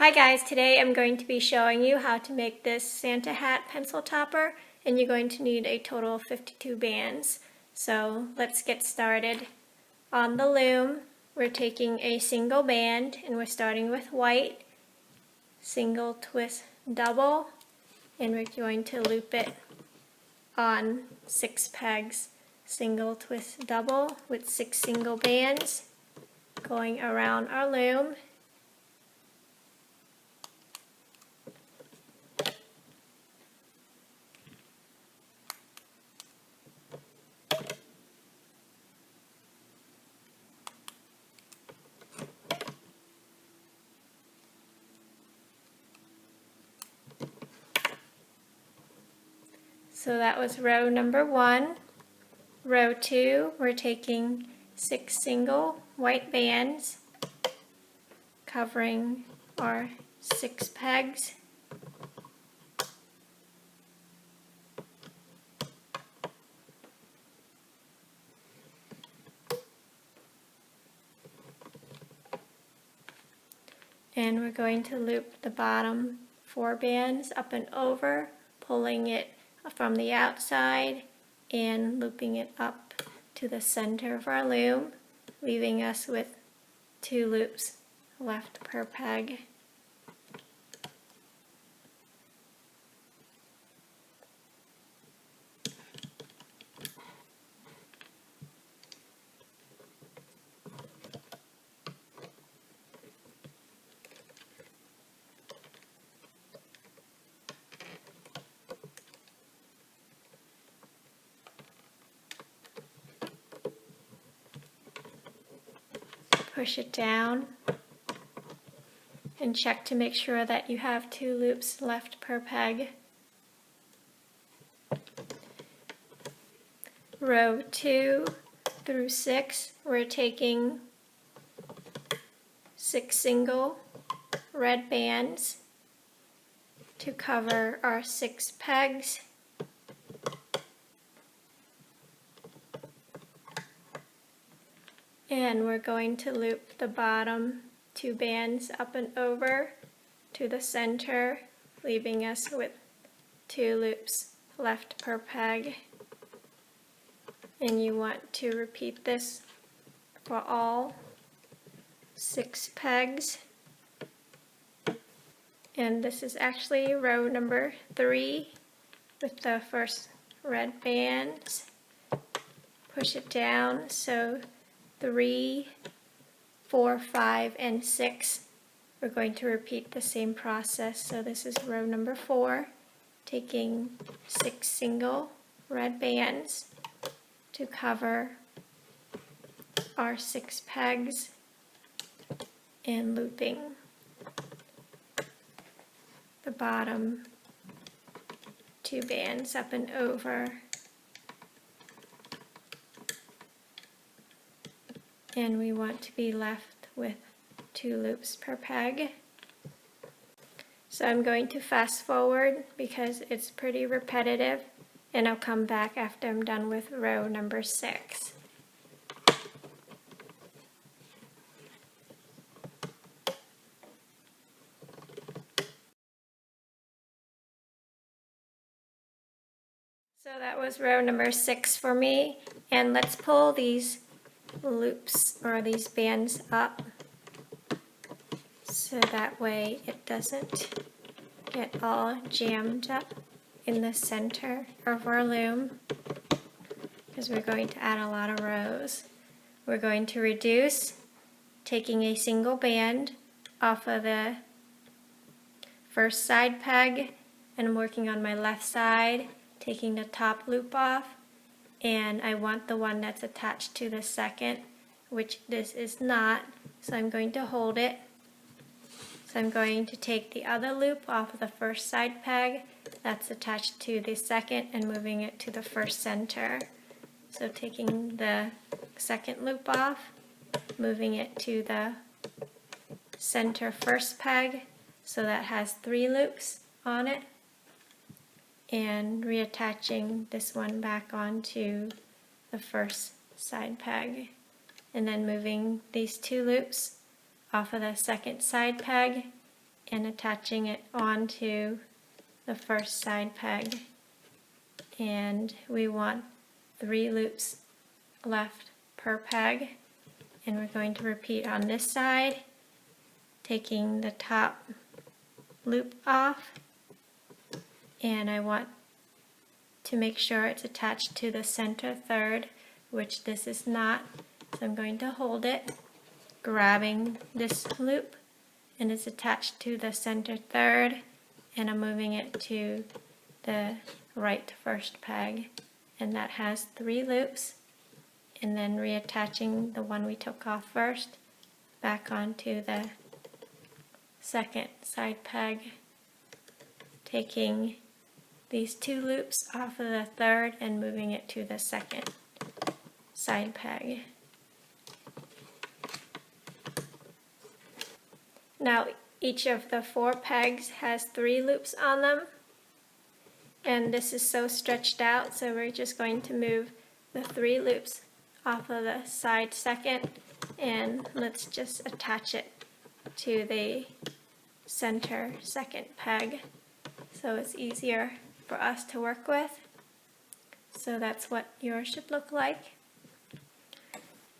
Hi guys, today I'm going to be showing you how to make this Santa hat pencil topper, and you're going to need a total of 52 bands. So let's get started. On the loom, we're taking a single band and we're starting with white, single twist double, and we're going to loop it on 6 pegs, single twist double with 6 single bands going around our loom. So that was row number 1. Row 2, we're taking 6 single white bands, covering our 6 pegs. And we're going to loop the bottom 4 bands up and over, pulling it from the outside and looping it up to the center of our loom, leaving us with 2 loops left per peg. Push it down and check to make sure that you have 2 loops left per peg. Row 2 through 6, we're taking 6 single red bands to cover our 6 pegs. And we're going to loop the bottom 2 bands up and over to the center, leaving us with 2 loops left per peg. And you want to repeat this for all 6 pegs. And this is actually row number 3 with the first red bands. Push it down, so 3, 4, 5, and 6. We're going to repeat the same process. So this is row number 4, taking 6 single red bands to cover our 6 pegs and looping the bottom 2 bands up and over. And we want to be left with 2 loops per peg. So I'm going to fast forward because it's pretty repetitive, and I'll come back after I'm done with row number 6. So that was row number 6 for me, and let's pull these loops or these bands up so that way it doesn't get all jammed up in the center of our loom, because we're going to add a lot of rows. We're going to reduce, taking a single band off of the first side peg, and I'm working on my left side, taking the top loop off. And I want the one that's attached to the second, which this is not, so I'm going to hold it. So I'm going to take the other loop off of the first side peg that's attached to the second and moving it to the first center. So taking the second loop off, moving it to the center first peg, so that has 3 loops on it, and reattaching this one back onto the first side peg, and then moving these 2 loops off of the second side peg and attaching it onto the first side peg. And we want 3 loops left per peg, and we're going to repeat on this side, taking the top loop off, and I want to make sure it's attached to the center third, which this is not, so I'm going to hold it, grabbing this loop, and it's attached to the center third, and I'm moving it to the right first peg, and that has 3 loops, and then reattaching the one we took off first back onto the second side peg, taking these 2 loops off of the third and moving it to the second side peg. Now each of the 4 pegs has 3 loops on them, and this is so stretched out, so we're just going to move the 3 loops off of the side second, and let's just attach it to the center second peg so it's easier for us to work with. So that's what yours should look like.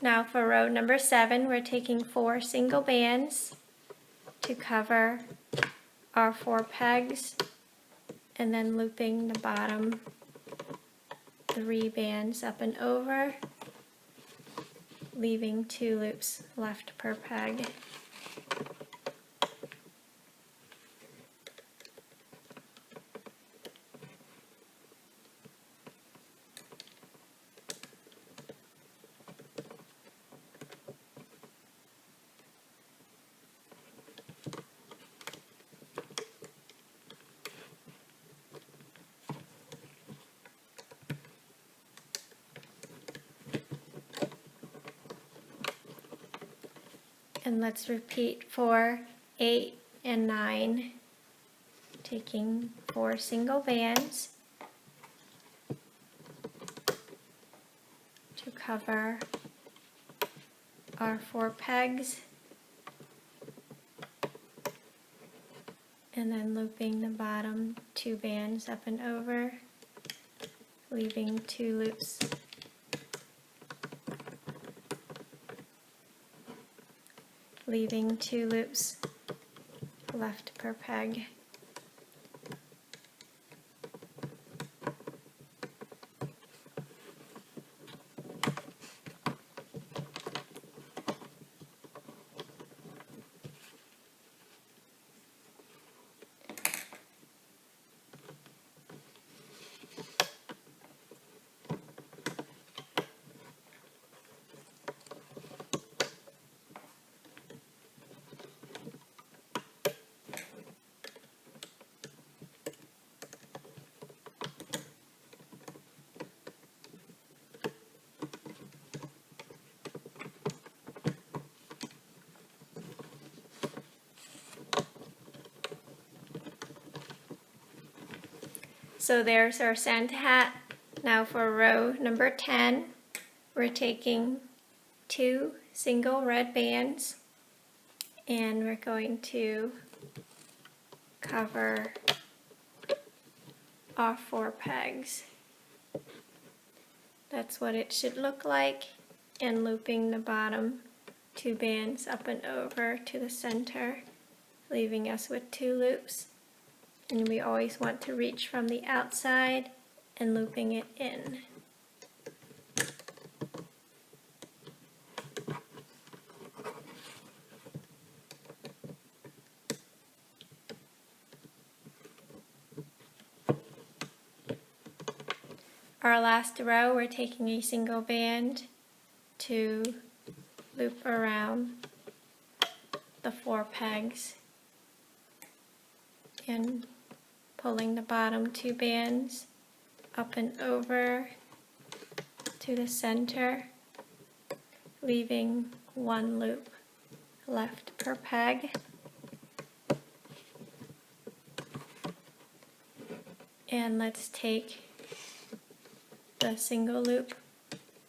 Now for row number 7, we're taking 4 single bands to cover our 4 pegs, and then looping the bottom 3 bands up and over, leaving 2 loops left per peg. And let's repeat for 8 and 9, taking 4 single bands to cover our 4 pegs, and then looping the bottom 2 bands up and over, leaving 2 loops left per peg. So there's our Santa hat. Now for row number 10, we're taking 2 single red bands, and we're going to cover our 4 pegs. That's what it should look like, and looping the bottom 2 bands up and over to the center, leaving us with 2 loops. And we always want to reach from the outside and looping it in. Our last row, we're taking a single band to loop around the 4 pegs and pulling the bottom 2 bands up and over to the center, leaving 1 loop left per peg. And let's take the single loop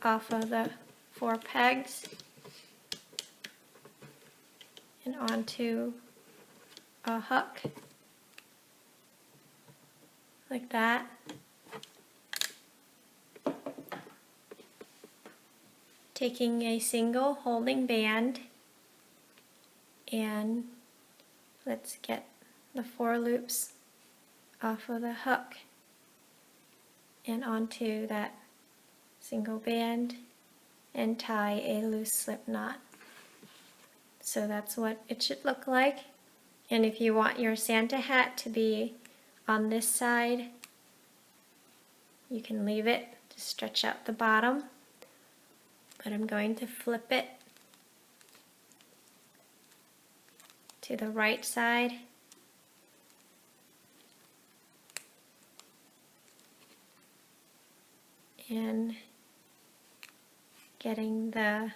off of the 4 pegs and onto a hook, like that. Taking a single holding band, and let's get the 4 loops off of the hook and onto that single band and tie a loose slip knot. So that's what it should look like. And if you want your Santa hat to be on this side, you can leave it to stretch out the bottom. But I'm going to flip it to the right side and getting the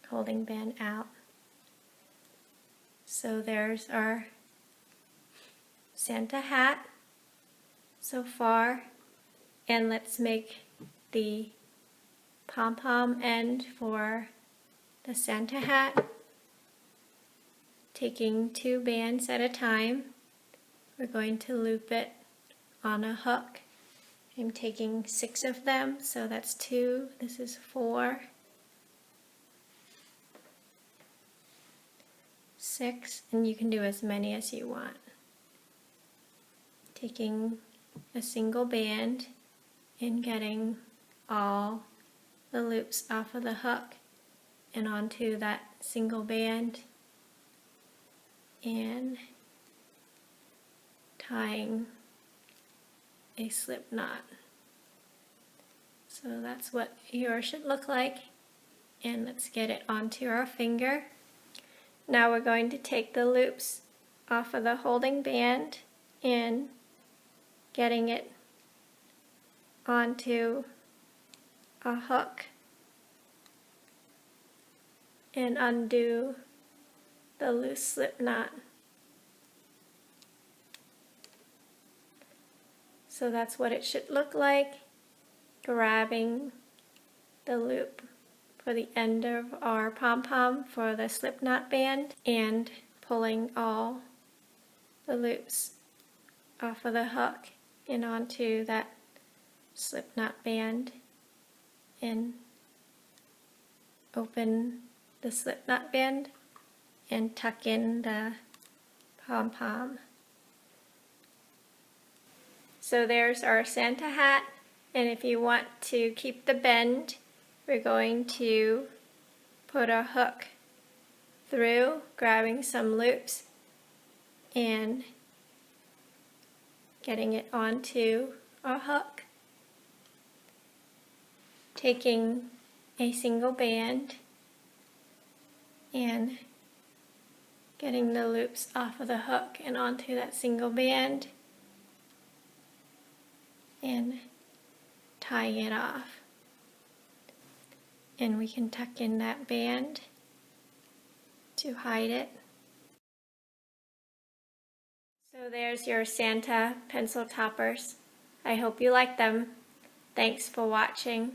holding band out. So there's our Santa hat so far, and let's make the pom-pom end for the Santa hat. Taking 2 bands at a time, we're going to loop it on a hook. I'm taking 6 of them, so that's 2, this is 4, 6, and you can do as many as you want. Taking a single band and getting all the loops off of the hook and onto that single band and tying a slip knot. So that's what yours should look like, and let's get it onto our finger. Now we're going to take the loops off of the holding band and getting it onto a hook and undo the loose slip knot. So that's what it should look like. Grabbing the loop for the end of our pom-pom for the slip knot band and pulling all the loops off of the hook and onto that slip knot band and open the slip knot band and tuck in the pom-pom. So there's our Santa hat, and if you want to keep the bend, we're going to put a hook through, grabbing some loops and getting it onto our hook, taking a single band and getting the loops off of the hook and onto that single band and tying it off. And we can tuck in that band to hide it. So there's your Santa pencil toppers. I hope you like them. Thanks for watching.